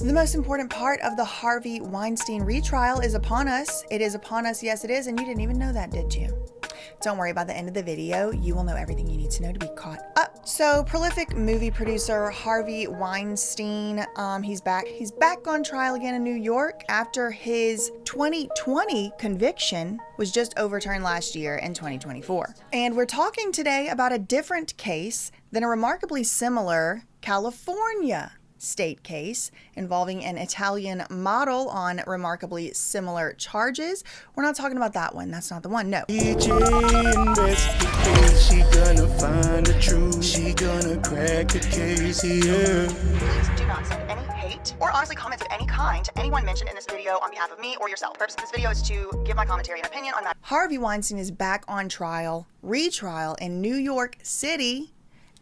The most important part of the Harvey Weinstein retrial is upon us. It is upon us, yes it is, and you didn't even know that, did you? Don't worry, by the end of the video, you will know everything you need to know to be caught up. So, prolific movie producer Harvey Weinstein, he's back. He's back on trial again in New York after his 2020 conviction was just overturned last year in 2024. And we're talking today about a different case than a remarkably similar California state case involving an Italian model on remarkably similar charges. We're not talking about that one. That's not the one. No. She gonna find the truth. She gonna crack the case here. Please do not send any hate or honestly comments of any kind to anyone mentioned in this video on behalf of me or yourself. The purpose of this video is to give my commentary and opinion on that. Harvey Weinstein is back on trial, retrial in New York City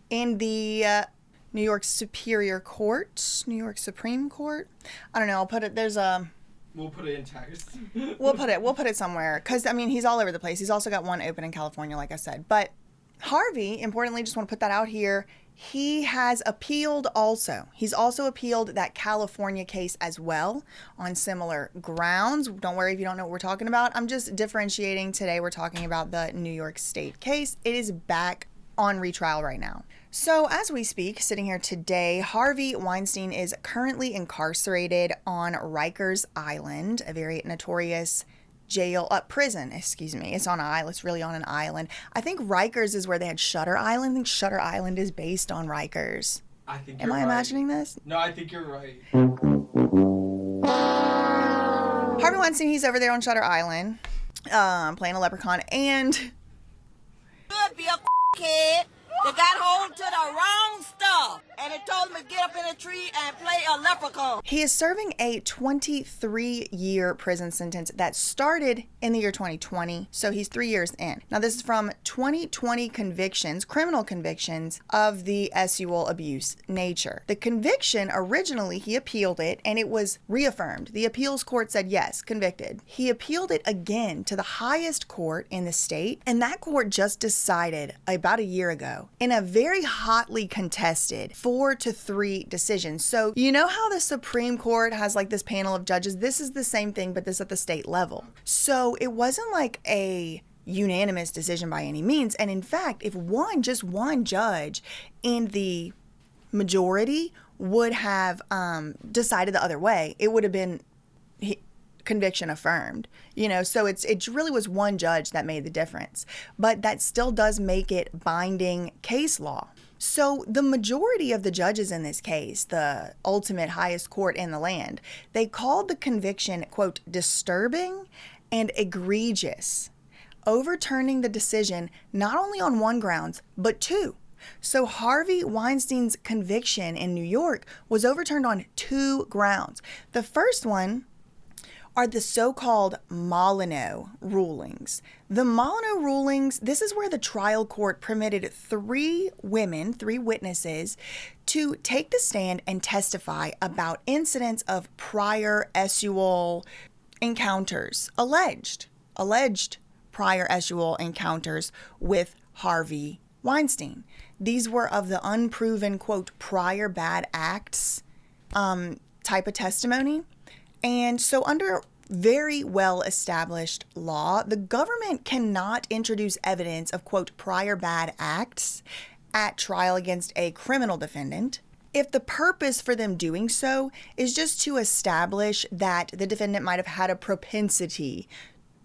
in the New York Superior Court, New York Supreme Court. I don't know. I'll put it. We'll put it in text. We'll put it somewhere because I mean he's all over the place. He's also got one open in California, like I said. But Harvey, importantly, just want to put that out here. He has appealed also. He's also appealed that California case as well on similar grounds. Don't worry if you don't know what we're talking about. I'm just differentiating today. We're talking about the New York State case. It is back on retrial right now. So as we speak, sitting here today, Harvey Weinstein is currently incarcerated on Rikers Island, a very notorious prison, excuse me. It's on an island. It's really on an island. I think Rikers is where they had Shutter Island. I think Shutter Island is based on Rikers. I think Am I imagining this? No, I think you're right. Harvey Weinstein, he's over there on Shutter Island, playing a leprechaun, and Could be a kid that got hold to the wrong stuff, and it told him to get up in a tree and play a leprechaun. he is serving a 23-year prison sentence that started in the year 2020, so he's 3 years in. Now, this is from 2020 convictions, criminal convictions of the sexual abuse nature. The conviction, originally, he appealed it, and it was reaffirmed. The appeals court said, yes, convicted. He appealed it again to the highest court in the state, and that court just decided about a year ago in a very hotly contested 4-3 decision. So you know how the Supreme Court has like this panel of judges? This is the same thing, but this at the state level. So it wasn't like a unanimous decision by any means. And in fact, if just one judge in the majority would have decided the other way, it would have been conviction affirmed, so it really was one judge that made the difference, but that still does make it binding case law. So the majority of the judges in this case, the ultimate highest court in the land, they called the conviction, quote, disturbing and egregious, overturning the decision not only on one grounds, but two. So Harvey Weinstein's conviction in New York was overturned on two grounds. The first one are the so-called Molyneux rulings. The Molyneux rulings, this is where the trial court permitted three witnesses, to take the stand and testify about incidents of prior sexual encounters, alleged prior sexual encounters with Harvey Weinstein. These were of the unproven, quote, prior bad acts type of testimony. And so under very well-established law, the government cannot introduce evidence of, quote, prior bad acts at trial against a criminal defendant if the purpose for them doing so is just to establish that the defendant might have had a propensity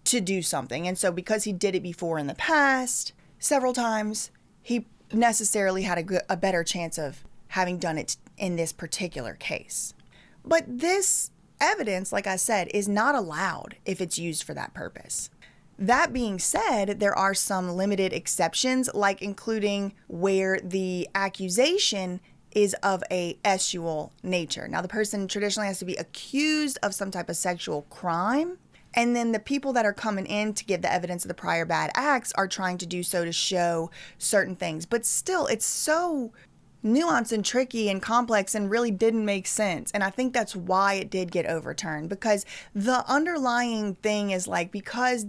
to do something. And so because he did it before in the past several times, he necessarily had a better chance of having done it in this particular case. But this evidence, like I said, is not allowed if it's used for that purpose. That being said, there are some limited exceptions, like including where the accusation is of a sexual nature. Now, the person traditionally has to be accused of some type of sexual crime, and then the people that are coming in to give the evidence of the prior bad acts are trying to do so to show certain things. But still, it's so nuanced and tricky and complex and really didn't make sense. And I think that's why it did get overturned, because the underlying thing is like, because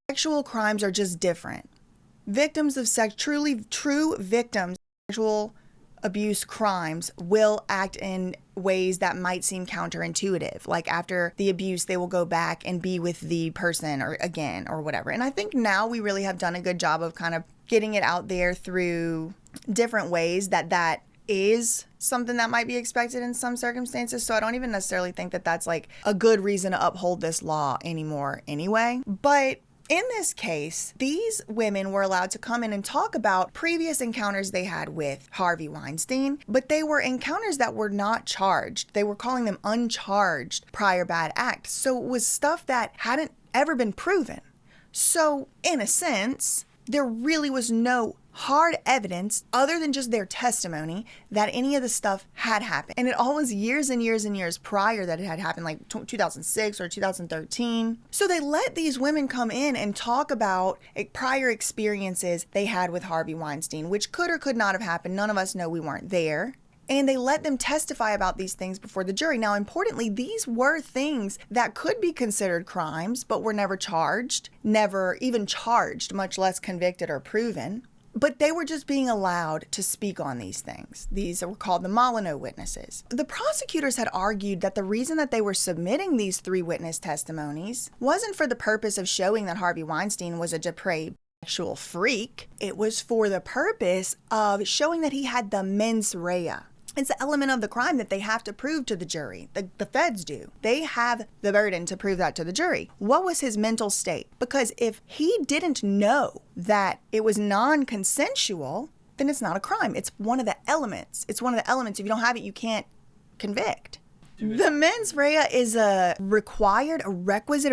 sexual crimes are just different. Victims of true victims of sexual abuse crimes will act in ways that might seem counterintuitive. Like after the abuse, they will go back and be with the person or again or whatever. And I think now we really have done a good job of kind of getting it out there through different ways that is something that might be expected in some circumstances. So I don't even necessarily think that that's like a good reason to uphold this law anymore anyway. But in this case, these women were allowed to come in and talk about previous encounters they had with Harvey Weinstein, but they were encounters that were not charged. They were calling them uncharged prior bad acts. So it was stuff that hadn't ever been proven. So in a sense, there really was no hard evidence other than just their testimony that any of the stuff had happened. And it all was years and years and years prior that it had happened, like 2006 or 2013. So they let these women come in and talk about prior experiences they had with Harvey Weinstein, which could or could not have happened. None of us know, we weren't there. And they let them testify about these things before the jury. Now, importantly, these were things that could be considered crimes, but were never charged, never even charged, much less convicted or proven. But they were just being allowed to speak on these things. These were called the Molyneux witnesses. The prosecutors had argued that the reason that they were submitting these 3 witness testimonies wasn't for the purpose of showing that Harvey Weinstein was a depraved sexual freak. It was for the purpose of showing that he had the mens rea. It's the element of the crime that they have to prove to the jury. The feds do. They have the burden to prove that to the jury. What was his mental state? Because if he didn't know that it was non-consensual, then it's not a crime. It's one of the elements. It's one of the elements. If you don't have it, you can't convict. The mens rea is a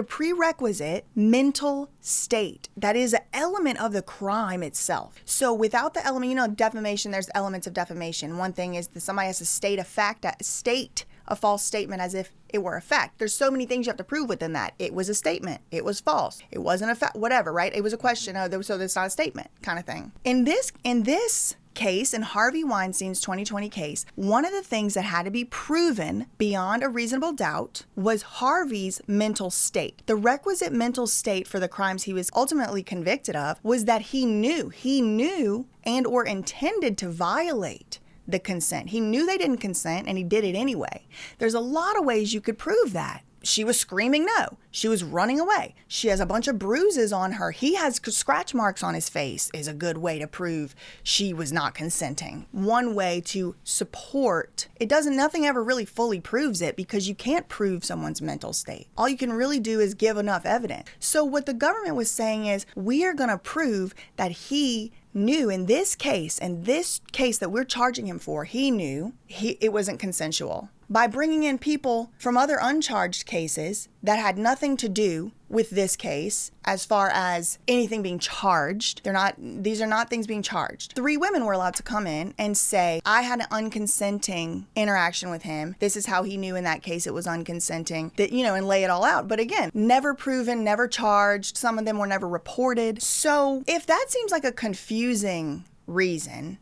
prerequisite mental state. That is an element of the crime itself. So without the element, defamation, there's elements of defamation. One thing is that somebody has to state a false statement as if it were a fact. There's so many things you have to prove within that. It was a statement. It was false. It wasn't a fact, whatever, right? It was a question. So that's not a statement kind of thing. In this case, in Harvey Weinstein's 2020 case, one of the things that had to be proven beyond a reasonable doubt was Harvey's mental state. The requisite mental state for the crimes he was ultimately convicted of was that he knew and or intended to violate the consent. He knew they didn't consent and he did it anyway. There's a lot of ways you could prove that. She was screaming no. She was running away. She has a bunch of bruises on her. He has scratch marks on his face is a good way to prove she was not consenting. One way to support, nothing ever really fully proves it because you can't prove someone's mental state. All you can really do is give enough evidence. So what the government was saying is, we are going to prove that he knew in this case that we're charging him for, he knew it wasn't consensual. By bringing in people from other uncharged cases that had nothing to do with this case as far as anything being charged. These are not things being charged. 3 women were allowed to come in and say, I had an unconsenting interaction with him. This is how he knew in that case it was unconsenting, and lay it all out. But again, never proven, never charged. Some of them were never reported. So if that seems like a confusing reason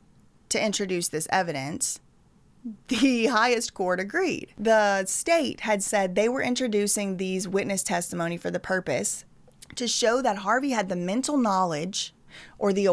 to introduce this evidence, the highest court agreed. The state had said they were introducing these witness testimony for the purpose to show that Harvey had the mental knowledge or the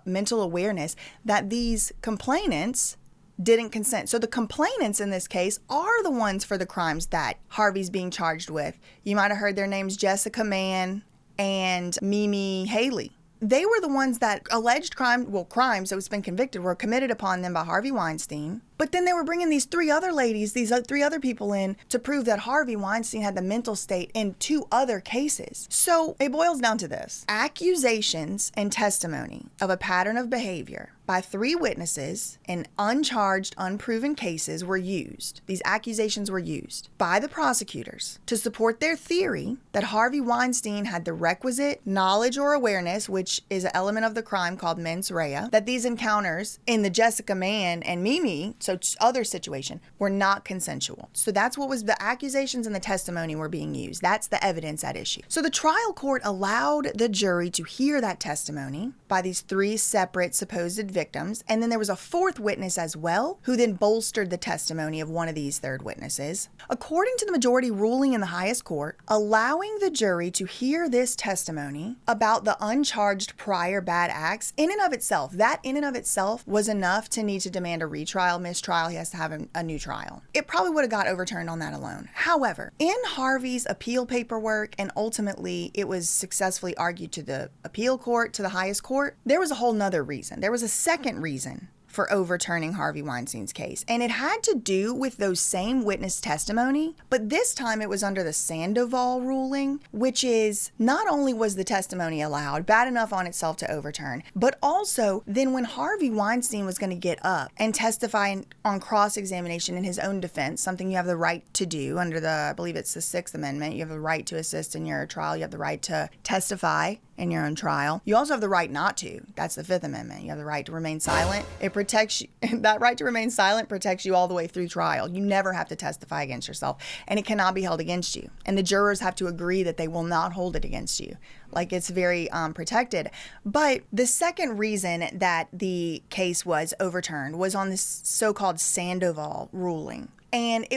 mental awareness that these complainants didn't consent. So the complainants in this case are the ones for the crimes that Harvey's being charged with. You might have heard their names, Jessica Mann and Mimi Haley. They were the ones that alleged crimes that was been convicted were committed upon them by Harvey Weinstein. But then they were bringing these 3 other ladies, these 3 other people in to prove that Harvey Weinstein had the mental state in 2 other cases. So it boils down to this. Accusations and testimony of a pattern of behavior by 3 witnesses in uncharged, unproven cases were used. These accusations were used by the prosecutors to support their theory that Harvey Weinstein had the requisite knowledge or awareness, which is an element of the crime called mens rea, that these encounters in the Jessica Mann and Mimi other situation, were not consensual. So that's what was the accusations and the testimony were being used. That's the evidence at issue. So the trial court allowed the jury to hear that testimony by these 3 separate supposed victims. And then there was a 4th witness as well, who then bolstered the testimony of one of these 3rd witnesses. According to the majority ruling in the highest court, allowing the jury to hear this testimony about the uncharged prior bad acts in and of itself, was enough to need to demand a retrial, mistrial. He has to have a new trial. It probably would have got overturned on that alone. However, in Harvey's appeal paperwork, and ultimately it was successfully argued to the appeal court, to the highest court, there was a whole nother reason. There was a second reason for overturning Harvey Weinstein's case. And it had to do with those same witness testimony, but this time it was under the Sandoval ruling, which is not only was the testimony allowed, bad enough on itself to overturn, but also then when Harvey Weinstein was going to get up and testify on cross-examination in his own defense, something you have the right to do under I believe it's the 6th Amendment, you have the right to assist in your trial, you have the right to testify in your own trial. You also have the right not to. That's the 5th Amendment. You have the right to remain silent. It protects you. That right to remain silent protects you all the way through trial. You never have to testify against yourself, and it cannot be held against you. And the jurors have to agree that they will not hold it against you. Like, it's very protected. But the second reason that the case was overturned was on this so-called Sandoval ruling. And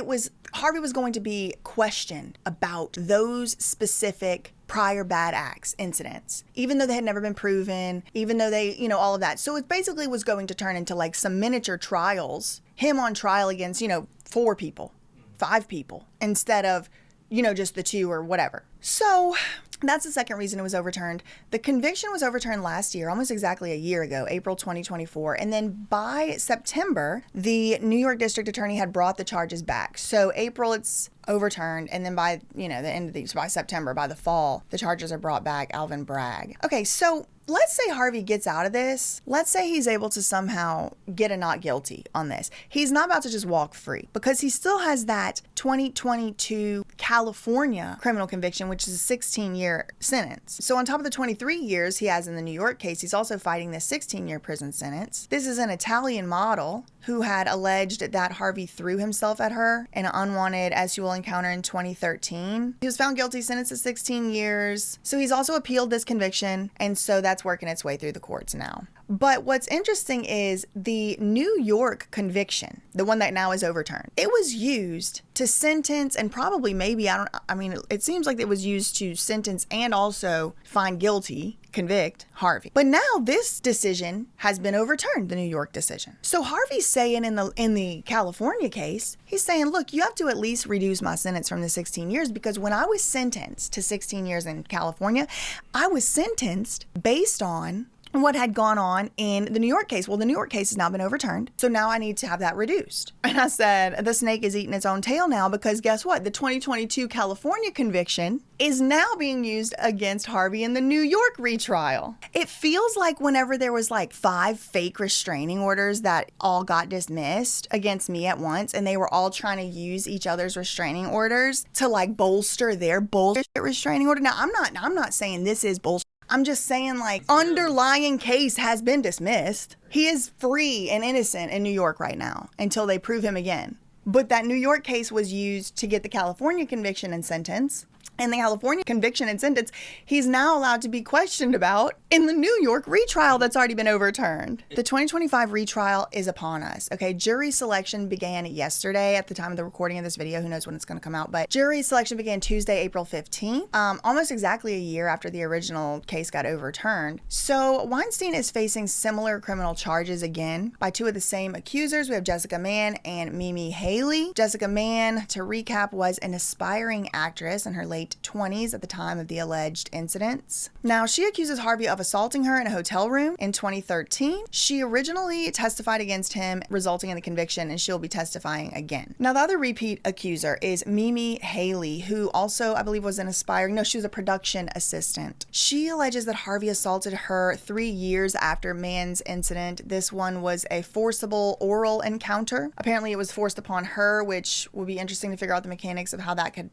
Harvey was going to be questioned about those specific prior bad acts, incidents, even though they had never been proven, even though they, all of that. So it basically was going to turn into like some miniature trials, him on trial against, 4 people, 5 people, instead of, just the 2 or whatever. So that's the second reason it was overturned. The conviction was overturned last year, almost exactly a year ago, April 2024. And then by September, the New York District Attorney had brought the charges back. So April, it's overturned. And then by, the end of these, by September, by the fall, the charges are brought back, Alvin Bragg. Okay, so let's say Harvey gets out of this. Let's say he's able to somehow get a not guilty on this. He's not about to just walk free because he still has that 2022 California criminal conviction, which is a 16-year sentence. So on top of the 23 years he has in the New York case, he's also fighting this 16-year prison sentence. This is an Italian model who had alleged that Harvey threw himself at her in an unwanted sexual encounter in 2013. He was found guilty, sentenced to 16 years. So he's also appealed this conviction, and so that's working its way through the courts now. But what's interesting is the New York conviction, the one that now is overturned, it was used to sentence and probably maybe, it seems like it was used to sentence and also find guilty, convict Harvey. But now this decision has been overturned, the New York decision. So Harvey's saying in the California case, he's saying, look, you have to at least reduce my sentence from the 16 years because when I was sentenced to 16 years in California, I was sentenced based on what had gone on in the New York case. Well, the New York case has now been overturned, so now I need to have that reduced. And I said, the snake is eating its own tail now because guess what? The 2022 California conviction is now being used against Harvey in the New York retrial. It feels like whenever there was like 5 fake restraining orders that all got dismissed against me at once, and they were all trying to use each other's restraining orders to like bolster their bullshit restraining order. Now, I'm not saying this is bullshit. I'm just saying, like, underlying case has been dismissed. He is free and innocent in New York right now until they prove him again. But that New York case was used to get the California conviction and sentence. And the California conviction and sentence, he's now allowed to be questioned about in the New York retrial that's already been overturned. The 2025 retrial is upon us. Okay, jury selection began yesterday at the time of the recording of this video. Who knows when it's going to come out? But jury selection began Tuesday, April 15th, almost exactly a year after the original case got overturned. So Weinstein is facing similar criminal charges again by 2 of the same accusers. We have Jessica Mann and Mimi Haley. Jessica Mann, to recap, was an aspiring actress in her late 20s at the time of the alleged incidents. Now, she accuses Harvey of assaulting her in a hotel room in 2013. She originally testified against him, resulting in the conviction, and she'll be testifying again. Now, the other repeat accuser is Mimi Haley, who also, I believe, was she was a production assistant. She alleges that Harvey assaulted her 3 years after Mann's incident. This one was a forcible oral encounter. Apparently, it was forced upon her, which would be interesting to figure out the mechanics of how that could,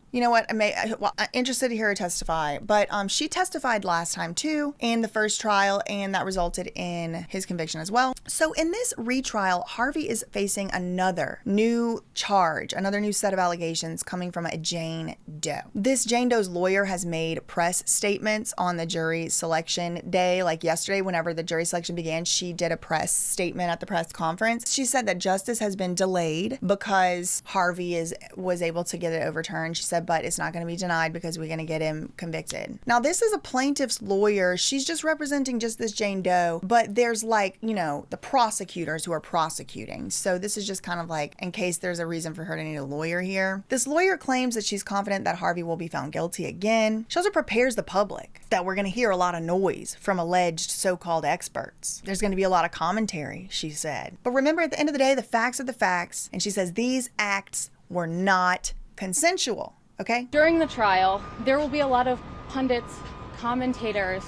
Well, I'm interested to hear her testify, but she testified last time too in the first trial, and that resulted in his conviction as well. So in this retrial, Harvey is facing another new charge, another new set of allegations coming from a Jane Doe. This Jane Doe's lawyer has made press statements on the jury selection day, like yesterday, whenever the jury selection began, she did a press statement at the press conference. She said that justice has been delayed because Harvey was able to get it overturned. She said, but it's not going to be denied because we're going to get him convicted. Now, this is a plaintiff's lawyer. She's just representing just this Jane Doe, but there's like, you know, the prosecutors who are prosecuting. So this is just kind of like in case there's a reason for her to need a lawyer here. This lawyer claims that she's confident that Harvey will be found guilty again. She also prepares the public that we're going to hear a lot of noise from alleged so-called experts. There's going to be a lot of commentary, she said. But remember, at the end of the day, the facts are the facts. And she says these acts were not consensual, okay? During the trial, there will be a lot of pundits, commentators,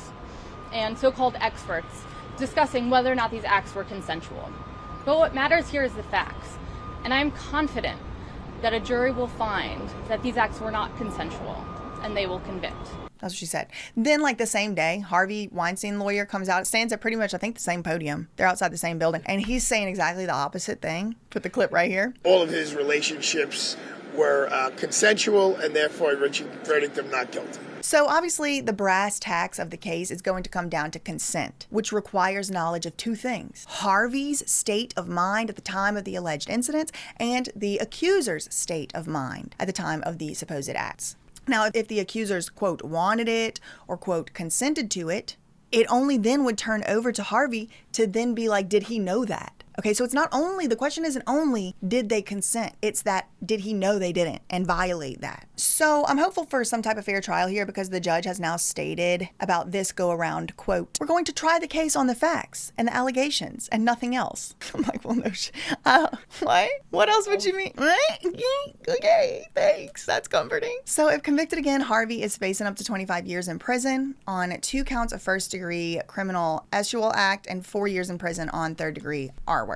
and so-called experts discussing whether or not these acts were consensual. But what matters here is the facts. And I'm confident that a jury will find that these acts were not consensual, and they will convict. That's what she said. Then, like the same day, Harvey Weinstein lawyer comes out, stands at pretty much, I think, the same podium. They're outside the same building. And he's saying exactly the opposite thing. Put the clip right here. All of his relationships were consensual, and therefore reaching a verdict of not guilty. So obviously the brass tacks of the case is going to come down to consent, which requires knowledge of two things: Harvey's state of mind at the time of the alleged incidents and the accuser's state of mind at the time of the supposed acts. Now, if the accusers, quote, wanted it or, quote, consented to it, it only then would turn over to Harvey to then be like, did he know that? Okay, so it's not only, the question isn't only, did they consent? It's that, did he know they didn't and violate that? So I'm hopeful for some type of fair trial here because the judge has now stated about this go around, quote, we're going to try the case on the facts and the allegations and nothing else. I'm like, well, no, what? What else would you mean? Okay, thanks. That's comforting. So if convicted again, Harvey is facing up to 25 years in prison on 2 counts of first-degree criminal eschewal act and 4 years in prison on third-degree R-word.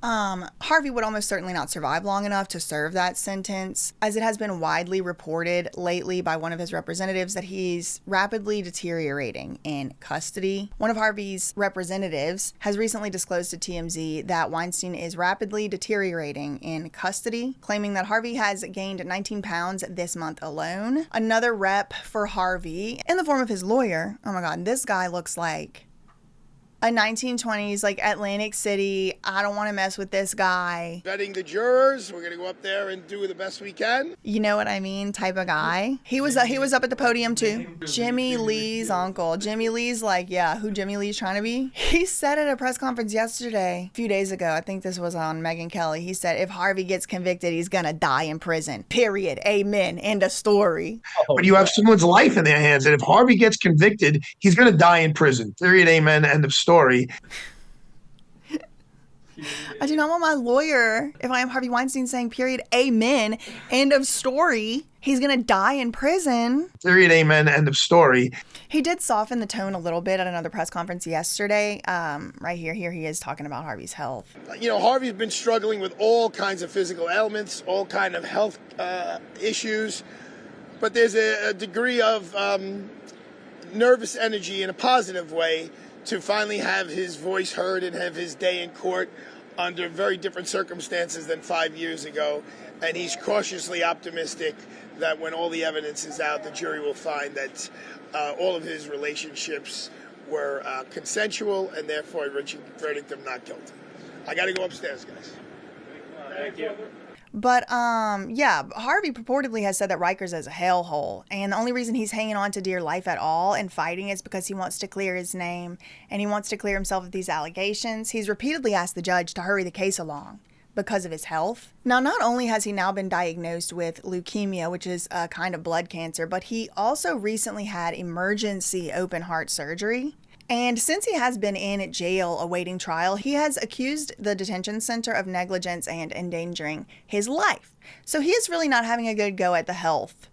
Harvey would almost certainly not survive long enough to serve that sentence, as it has been widely reported lately by one of his representatives that he's rapidly deteriorating in custody. One of Harvey's representatives has recently disclosed to TMZ that Weinstein is rapidly deteriorating in custody, claiming that Harvey has gained 19 pounds this month alone. Another rep for Harvey, in the form of his lawyer, oh my God, this guy looks like a 1920s, like Atlantic City, I don't want to mess with this guy. Vetting the jurors, we're going to go up there and do the best we can. You know what I mean? Type of guy. He was up at the podium too. Jimmy Lee's uncle. Jimmy Lee's like, yeah, who Jimmy Lee's trying to be? He said at a press conference yesterday, a few days ago, I think this was on Megyn Kelly, he said, if Harvey gets convicted, he's going to die in prison. Period. Amen. End of story. But you have someone's life in their hands, and if Harvey gets convicted, he's going to die in prison. Period. Amen. End of story. I do not want my lawyer, if I am Harvey Weinstein, saying period, amen, end of story. He's going to die in prison. Period, amen, end of story. He did soften the tone a little bit at another press conference yesterday. Right here he is talking about Harvey's health. You know, Harvey's been struggling with all kinds of physical ailments, all kind of health issues, but there's a degree of nervous energy in a positive way to finally have his voice heard and have his day in court under very different circumstances than 5 years ago. And he's cautiously optimistic that when all the evidence is out, the jury will find that all of his relationships were consensual and therefore reaching a verdict of not guilty. I got to go upstairs, guys. Thank you. But, yeah, Harvey purportedly has said that Rikers is a hellhole, and the only reason he's hanging on to dear life at all and fighting is because he wants to clear his name, and he wants to clear himself of these allegations. He's repeatedly asked the judge to hurry the case along because of his health. Now, not only has he now been diagnosed with leukemia, which is a kind of blood cancer, but he also recently had emergency open heart surgery. And since he has been in jail awaiting trial, he has accused the detention center of negligence and endangering his life. So he is really not having a good go at the health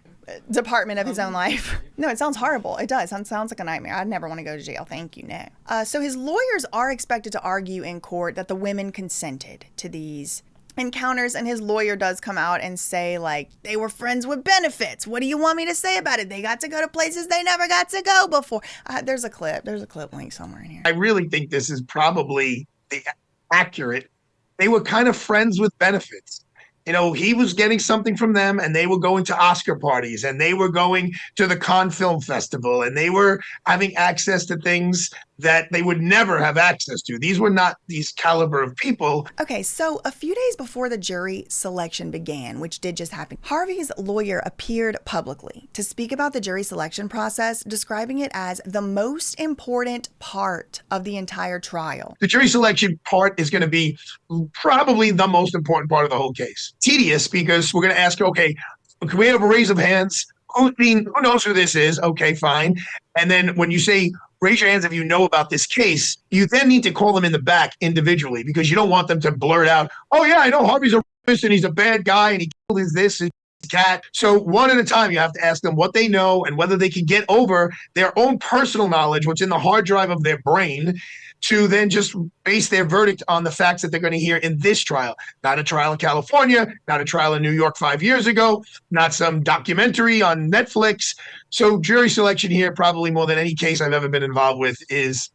department of his own life. No, it sounds horrible. It does. It sounds like a nightmare. I'd never want to go to jail. Thank you. No. So his lawyers are expected to argue in court that the women consented to these encounters, and his lawyer does come out and say, like, they were friends with benefits. What do you want me to say about it? They got to go to places they never got to go before. There's a clip link somewhere in here. I really think this is probably accurate. They were kind of friends with benefits. You know, he was getting something from them, and they were going to Oscar parties, and they were going to the Cannes Film Festival, and they were having access to things that they would never have access to. These were not these caliber of people. Okay, so a few days before the jury selection began, which did just happen, Harvey's lawyer appeared publicly to speak about the jury selection process, describing it as the most important part of the entire trial. The jury selection part is going to be probably the most important part of the whole case. Tedious, because we're going to ask, okay, can we have a raise of hands? Who knows who this is? Okay, fine. And then when you say, raise your hands if you know about this case, you then need to call them in the back individually, because you don't want them to blurt out, oh yeah, I know Harvey's a rapist and he's a bad guy and he killed his this and his cat. So one at a time, you have to ask them what they know and whether they can get over their own personal knowledge, what's in the hard drive of their brain, to then just base their verdict on the facts that they're going to hear in this trial. Not a trial in California, not a trial in New York 5 years ago, not some documentary on Netflix. So jury selection here, probably more than any case I've ever been involved with, is.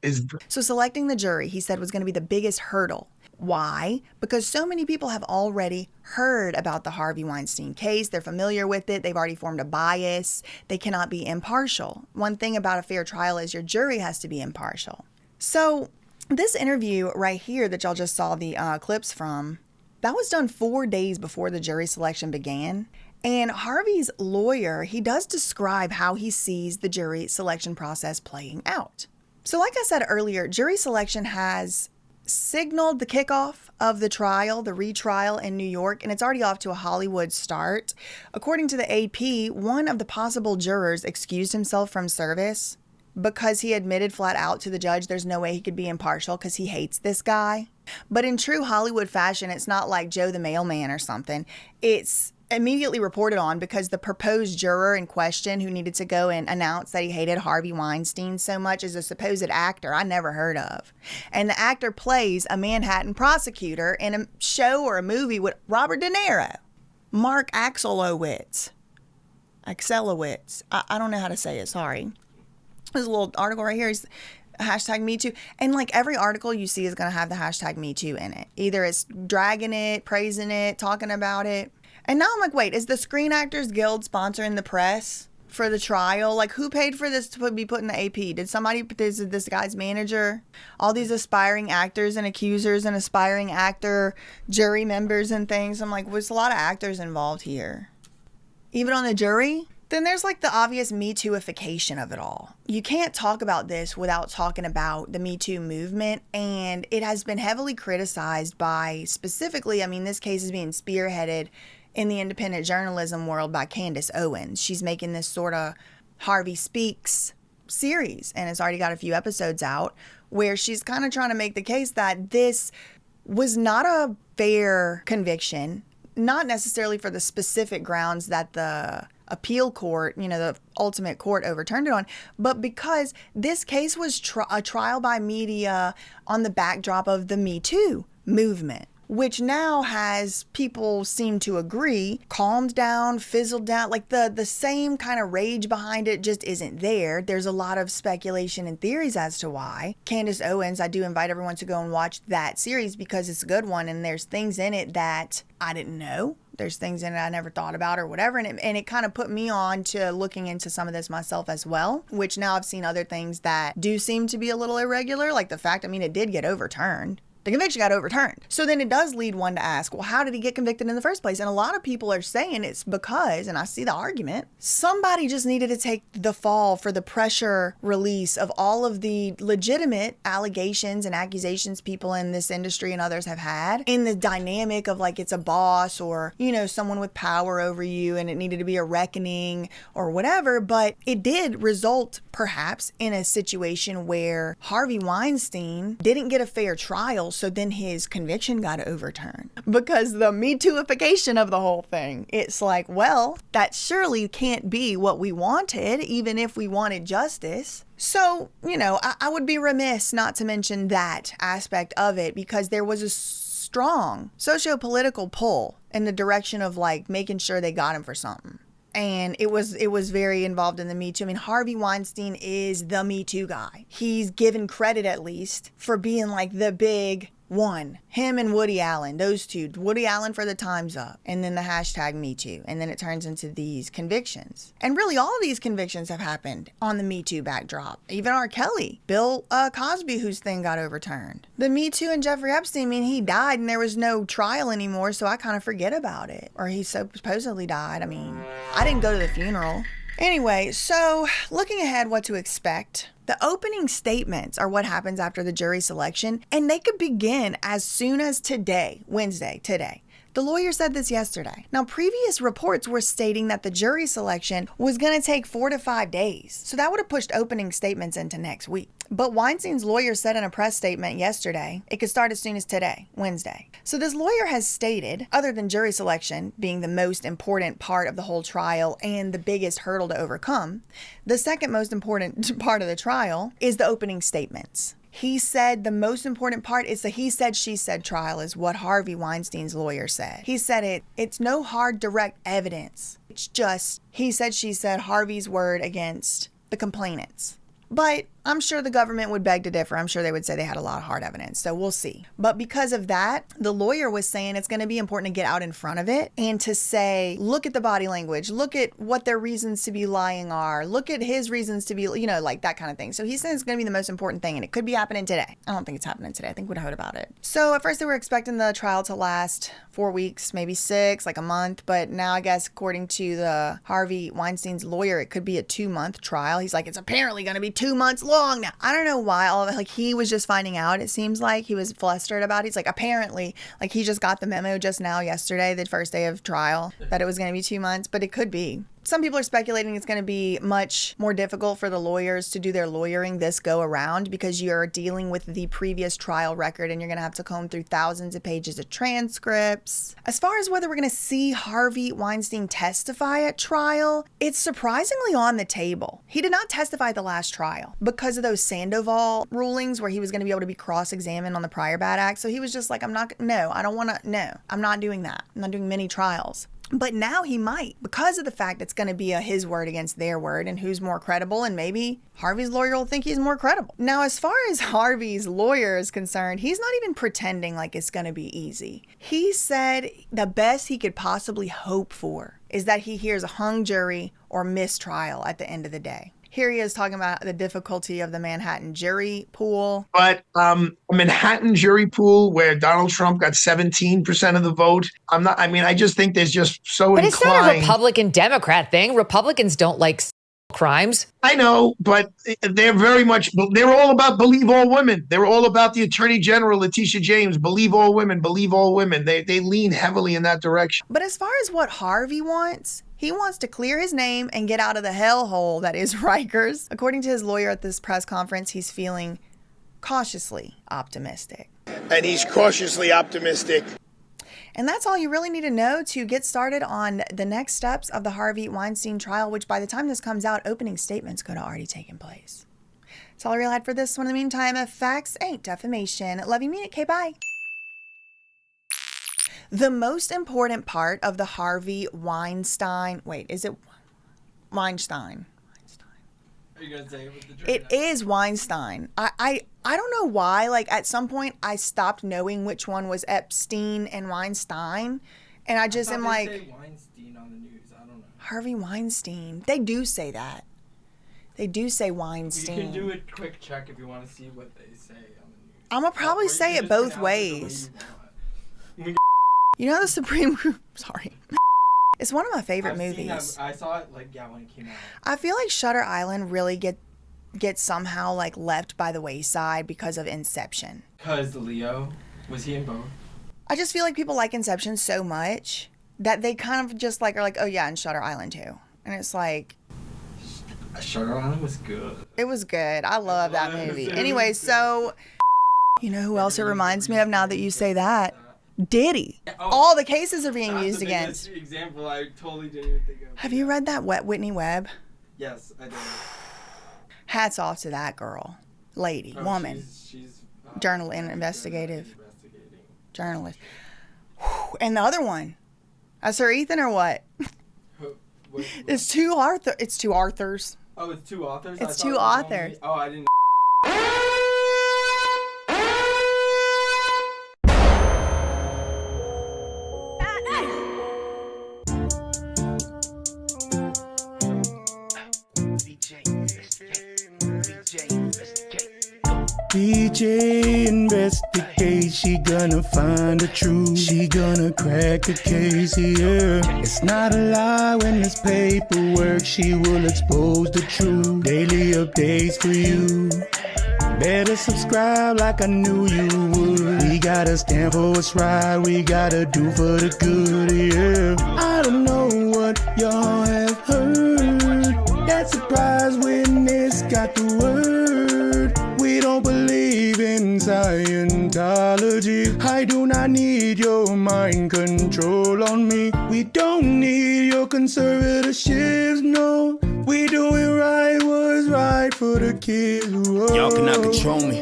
So selecting the jury, he said, was going to be the biggest hurdle. Why? Because so many people have already heard about the Harvey Weinstein case. They're familiar with it. They've already formed a bias. They cannot be impartial. One thing about a fair trial is your jury has to be impartial. So this interview right here that y'all just saw the clips from, that was done 4 days before the jury selection began. And Harvey's lawyer, he does describe how he sees the jury selection process playing out. So like I said earlier, jury selection has signaled the kickoff of the trial, the retrial in New York, and it's already off to a Hollywood start. According to the AP, one of the possible jurors excused himself from service because he admitted flat out to the judge there's no way he could be impartial because he hates this guy. But in true Hollywood fashion, it's not like Joe the mailman or something. It's immediately reported on because the proposed juror in question who needed to go and announce that he hated Harvey Weinstein so much is a supposed actor I never heard of. And the actor plays a Manhattan prosecutor in a show or a movie with Robert De Niro. Mark Axelowitz. I don't know how to say it, sorry. There's a little article right here. It's hashtag Me Too. And like every article you see is going to have the hashtag Me Too in it. Either it's dragging it, praising it, talking about it. And now I'm like, wait, is the Screen Actors Guild sponsoring the press for the trial? Like, who paid for this to be put in the AP? Did this guy's manager? All these aspiring actors and accusers and aspiring actor jury members and things. I'm like, there's a lot of actors involved here. Even on the jury? Then there's like the obvious Me Too-ification of it all. You can't talk about this without talking about the Me Too movement, and it has been heavily criticized by specifically, this case is being spearheaded in the independent journalism world by Candace Owens. She's making this sort of Harvey Speaks series, and it's already got a few episodes out where she's kind of trying to make the case that this was not a fair conviction, not necessarily for the specific grounds that the appeal court, the ultimate court overturned it on, but because this case was a trial by media on the backdrop of the Me Too movement, which now has, people seem to agree, calmed down, fizzled down. Like the same kind of rage behind it just isn't there. There's a lot of speculation and theories as to why. Candace Owens, I do invite everyone to go and watch that series because it's a good one, and there's things in it that I didn't know. There's things in it I never thought about or whatever. And it kind of put me on to looking into some of this myself as well, which now I've seen other things that do seem to be a little irregular, like the fact, it did get overturned. The conviction got overturned. So then it does lead one to ask, well, how did he get convicted in the first place? And a lot of people are saying it's because, and I see the argument, somebody just needed to take the fall for the pressure release of all of the legitimate allegations and accusations people in this industry and others have had in the dynamic of like it's a boss or, someone with power over you and it needed to be a reckoning or whatever. But it did result perhaps in a situation where Harvey Weinstein didn't get a fair trial. So then his conviction got overturned because the Me Too-ification of the whole thing. It's like, well, that surely can't be what we wanted, even if we wanted justice. So, I would be remiss not to mention that aspect of it because there was strong socio-political pull in the direction of like making sure they got him for something. And it was very involved in the Me Too. I mean, Harvey Weinstein is the Me Too guy. He's given credit, at least, for being like the big one. Him and Woody Allen, those two. Woody Allen for the Time's Up, and then the hashtag Me Too. And then it turns into these convictions. And really, all of these convictions have happened on the Me Too backdrop. Even R. Kelly, Bill Cosby, whose thing got overturned. The Me Too and Jeffrey Epstein, I mean, he died and there was no trial anymore, so I kind of forget about it. Or he supposedly died. I mean, I didn't go to the funeral. Anyway, so looking ahead, what to expect. The opening statements are what happens after the jury selection, and they could begin as soon as today, Wednesday, today. The lawyer said this yesterday. Now, previous reports were stating that the jury selection was going to take 4 to 5 days. So that would have pushed opening statements into next week. But Weinstein's lawyer said in a press statement yesterday, it could start as soon as today, Wednesday. So this lawyer has stated, other than jury selection being the most important part of the whole trial and the biggest hurdle to overcome, the second most important part of the trial is the opening statements. He said the most important part is the he said, she said trial is what Harvey Weinstein's lawyer said. He said it's no hard direct evidence. It's just he said, she said, Harvey's word against the complainants. But I'm sure the government would beg to differ. I'm sure they would say they had a lot of hard evidence. So we'll see. But because of that, the lawyer was saying it's going to be important to get out in front of it and to say, look at the body language. Look at what their reasons to be lying are. Look at his reasons to be, like that kind of thing. So he said it's going to be the most important thing, and it could be happening today. I don't think it's happening today. I think we'd heard about it. So at first they were expecting the trial to last 4 weeks, maybe 6, like a month. But now I guess according to the Harvey Weinstein's lawyer, it could be a 2-month trial. He's like, it's apparently going to be 2 months long now. I don't know why all of it, like he was just finding out. It seems like he was flustered about it. He's like, apparently, like he just got the memo just now yesterday, the first day of trial, that it was going to be 2 months, but it could be. Some people are speculating it's going to be much more difficult for the lawyers to do their lawyering this go around because you're dealing with the previous trial record and you're going to have to comb through thousands of pages of transcripts. As far as whether we're going to see Harvey Weinstein testify at trial, it's surprisingly on the table. He did not testify at the last trial because of those Sandoval rulings where he was going to be able to be cross-examined on the prior bad act. So he was just like, I'm not doing that. I'm not doing many trials. But now he might, because of the fact it's going to be his word against their word and who's more credible, and maybe Harvey's lawyer will think he's more credible. Now, as far as Harvey's lawyer is concerned, he's not even pretending like it's going to be easy. He said the best he could possibly hope for is that he hears a hung jury or mistrial at the end of the day. Here he is talking about the difficulty of the Manhattan jury pool. But a Manhattan jury pool where Donald Trump got 17% of the vote, I just think there's just so But inclined. it's not a Republican-Democrat thing. Republicans don't like crimes. I know, but they're all about believe all women. They're all about the Attorney General, Letitia James, believe all women, believe all women. They lean heavily in that direction. But as far as what Harvey wants, he wants to clear his name and get out of the hellhole that is Rikers. According to his lawyer at this press conference, he's feeling cautiously optimistic. And he's cautiously optimistic. And that's all you really need to know to get started on the next steps of the Harvey Weinstein trial, which by the time this comes out, opening statements could have already taken place. That's all I really had for this one. In the meantime, if facts ain't defamation, love you, mean it, okay, bye. The most important part of the Harvey Weinstein, Weinstein? Are you gonna say it with the jury? It is Weinstein. I don't know why. Like at some point, I stopped knowing which one was Epstein and Weinstein, and I just am like, say Weinstein on the news. I don't know. Harvey Weinstein. They do say that. They do say Weinstein. You can do a quick check if you want to see what they say on the news. I'm gonna probably Or you say can it just both pronounce it the way ways. you want. You know the Supreme. Sorry. It's one of my favorite I've seen movies. that. I saw it when it came out. I feel like Shutter Island really get somehow like left by the wayside because of Inception. Cause Leo, was he in both? I just feel like people like Inception so much that they kind of just like are like, oh yeah, and Shutter Island too. And it's like, Shutter Island was good. it was good. I love that was. movie. It was Anyway, good. so you know who else it reminds me of now that you say that? Diddy. Oh. All the cases are being That's used the against. biggest example I totally didn't even think of. Have you read that Whitney Webb? Yes, I did. Hats off to that girl, lady, woman. She's Journal and investigative. journalist. Whew. And the other one, Sir Ethan or what? What? It's two Arthurs. Oh, it's two authors? It's I thought two it was authors. Oh, I didn't. DJ investigate, she gonna find the truth. She gonna crack the case, yeah. It's not a lie when it's paperwork. She will expose the truth. Daily updates for you. Better subscribe like I knew you would. We gotta stand for what's right. We gotta do for the good, yeah. I don't know what y'all have heard. That surprise witness got the word. We don't believe in Scientology. I do not need your mind control on me. We don't need your conservative shifts, no. We doing right, what's right for the kids. Whoa. Y'all cannot control me.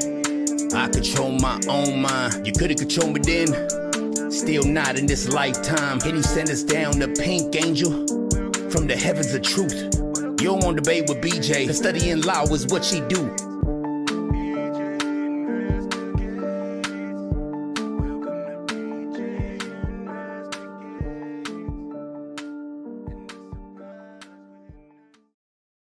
I control my own mind. You could've controlled me then. Still not in this lifetime. Can you send us down the pink angel from the heavens of truth? You don't want to debate with BJ. Cause studying law is what she do.